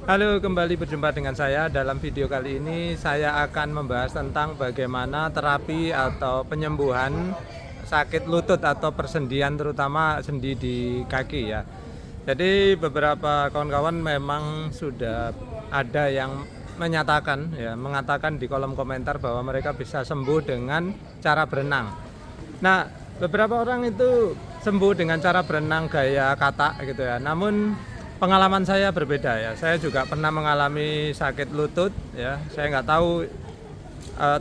Halo, kembali berjumpa dengan saya. Dalam video kali ini saya akan membahas tentang bagaimana terapi atau penyembuhan sakit lutut atau persendian, terutama sendi di kaki ya. Jadi beberapa kawan-kawan memang sudah ada yang menyatakan ya, mengatakan di kolom komentar bahwa mereka bisa sembuh dengan cara berenang. Nah, beberapa orang itu sembuh dengan cara berenang gaya kata gitu ya. Namun pengalaman saya berbeda ya. Saya juga pernah mengalami sakit lutut ya. Saya nggak tahu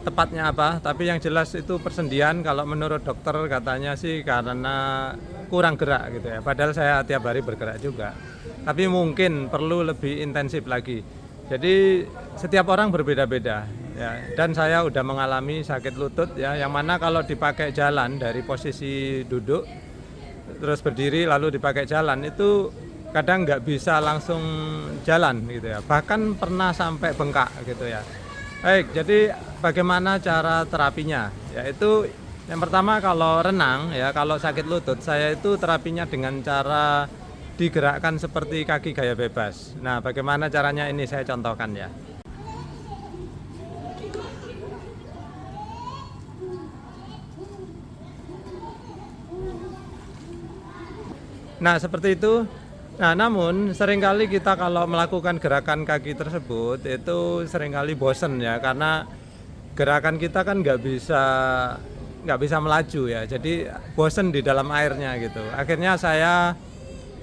tepatnya apa, tapi yang jelas itu persendian. Kalau menurut dokter katanya sih karena kurang gerak gitu ya. Padahal saya tiap hari bergerak juga. Tapi mungkin perlu lebih intensif lagi. Jadi setiap orang berbeda-beda ya. Dan saya udah mengalami sakit lutut ya, yang mana kalau dipakai jalan dari posisi duduk terus berdiri lalu dipakai jalan itu kadang nggak bisa langsung jalan gitu ya, bahkan pernah sampai bengkak gitu ya. Baik, jadi bagaimana cara terapinya? Yaitu yang pertama kalau renang ya, kalau sakit lutut saya itu terapinya dengan cara digerakkan seperti kaki gaya bebas. Nah, bagaimana caranya ini saya contohkan ya. Nah, seperti itu. Nah, namun seringkali kita kalau melakukan gerakan kaki tersebut itu seringkali bosen ya, karena gerakan kita kan nggak bisa melaju ya. Jadi bosen di dalam airnya gitu. Akhirnya saya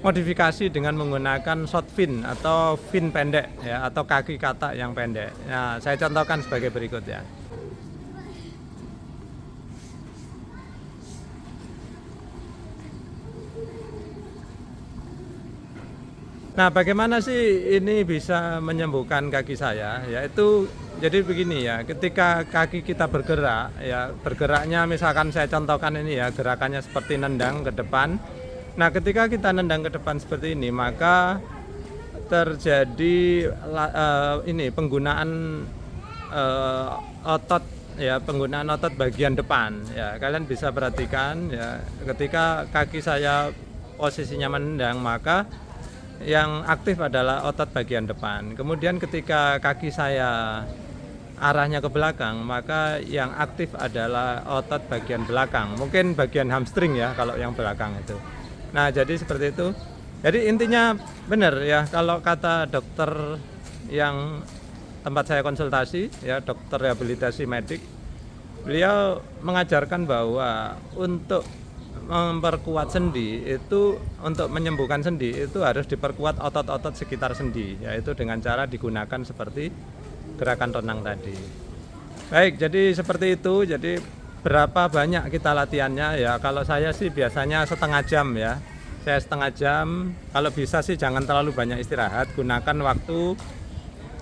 modifikasi dengan menggunakan short fin atau fin pendek ya, atau kaki kata yang pendek. Nah, saya contohkan sebagai berikut ya. Nah, bagaimana sih ini bisa menyembuhkan kaki saya? Yaitu jadi begini ya, ketika kaki kita bergerak ya, bergeraknya misalkan saya contohkan ini ya, gerakannya seperti nendang ke depan. Nah, ketika kita nendang ke depan seperti ini, maka terjadi ini penggunaan otot ya, penggunaan otot bagian depan ya. Kalian bisa perhatikan ya, ketika kaki saya posisinya menendang, maka yang aktif adalah otot bagian depan. Kemudian ketika kaki saya arahnya ke belakang, maka yang aktif adalah otot bagian belakang. Mungkin bagian hamstring ya kalau yang belakang itu. Nah, jadi seperti itu. Jadi intinya benar ya, kalau kata dokter yang tempat saya konsultasi ya, dokter rehabilitasi medik, beliau mengajarkan bahwa untuk memperkuat sendi itu, untuk menyembuhkan sendi itu harus diperkuat otot-otot sekitar sendi, yaitu dengan cara digunakan seperti gerakan renang tadi. Baik, jadi seperti itu. Jadi berapa banyak kita latihannya ya? Kalau saya sih biasanya setengah jam ya. Saya setengah jam. Kalau bisa sih jangan terlalu banyak istirahat, gunakan waktu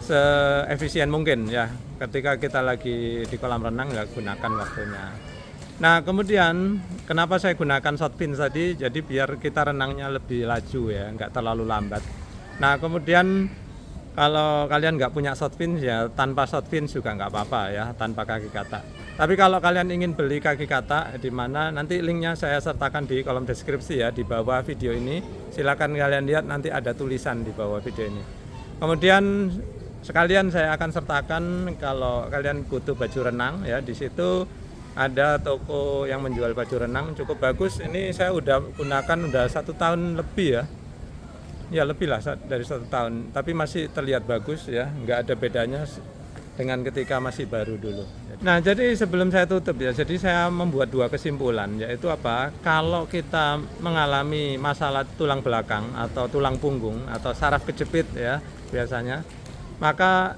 seefisien mungkin ya. Ketika kita lagi di kolam renang ya gunakan waktunya. Nah, kemudian kenapa saya gunakan short fin tadi? Jadi biar kita renangnya lebih laju ya, nggak terlalu lambat. Nah, kemudian kalau kalian nggak punya short fin ya, tanpa short fin juga nggak apa-apa ya, tanpa kaki kata. Tapi kalau kalian ingin beli kaki kata, di mana nanti linknya saya sertakan di kolom deskripsi ya, di bawah video ini. Silakan kalian lihat, nanti ada tulisan di bawah video ini. Kemudian sekalian saya akan sertakan kalau kalian butuh baju renang ya, di situ ada toko yang menjual baju renang cukup bagus. Ini saya udah gunakan udah 1 tahun lebih ya lebih lah dari 1 tahun, tapi masih terlihat bagus ya, nggak ada bedanya dengan ketika masih baru dulu. Nah, jadi sebelum saya tutup ya, jadi saya membuat 2 kesimpulan, yaitu apa, kalau kita mengalami masalah tulang belakang atau tulang punggung atau saraf kejepit ya biasanya, maka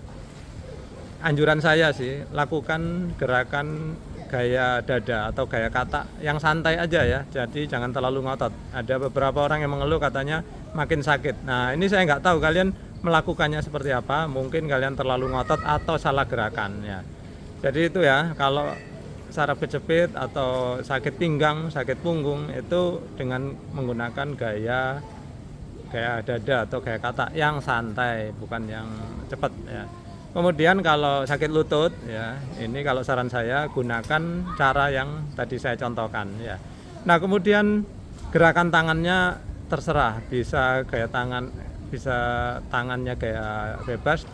anjuran saya sih lakukan gerakan gaya dada atau gaya kata yang santai aja ya, jadi jangan terlalu ngotot. Ada beberapa orang yang mengeluh katanya makin sakit. Nah, ini saya nggak tahu kalian melakukannya seperti apa, mungkin kalian terlalu ngotot atau salah gerakan ya. Jadi itu ya, kalau saraf kejepit atau sakit pinggang, sakit punggung itu dengan menggunakan gaya dada atau gaya kata yang santai, bukan yang cepat ya. Kemudian kalau sakit lutut ya, ini kalau saran saya gunakan cara yang tadi saya contohkan ya. Nah, kemudian gerakan tangannya terserah, bisa gaya tangan bisa tangannya kayak bebas.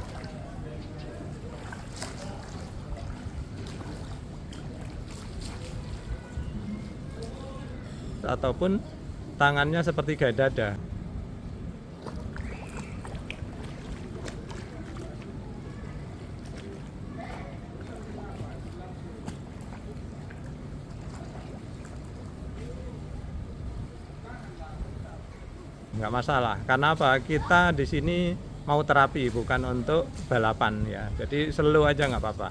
Ataupun tangannya seperti gaya dada. Nggak masalah, karena apa? Kita di sini mau terapi, bukan untuk balapan ya. Jadi slow aja nggak apa-apa.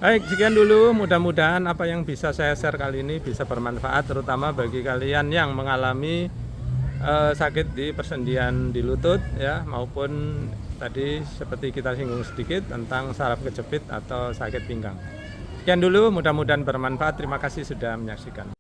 Baik, sekian dulu. Mudah-mudahan apa yang bisa saya share kali ini bisa bermanfaat, terutama bagi kalian yang mengalami sakit di persendian di lutut ya, maupun tadi seperti kita singgung sedikit tentang saraf kejepit atau sakit pinggang. Sekian dulu, mudah-mudahan bermanfaat. Terima kasih sudah menyaksikan.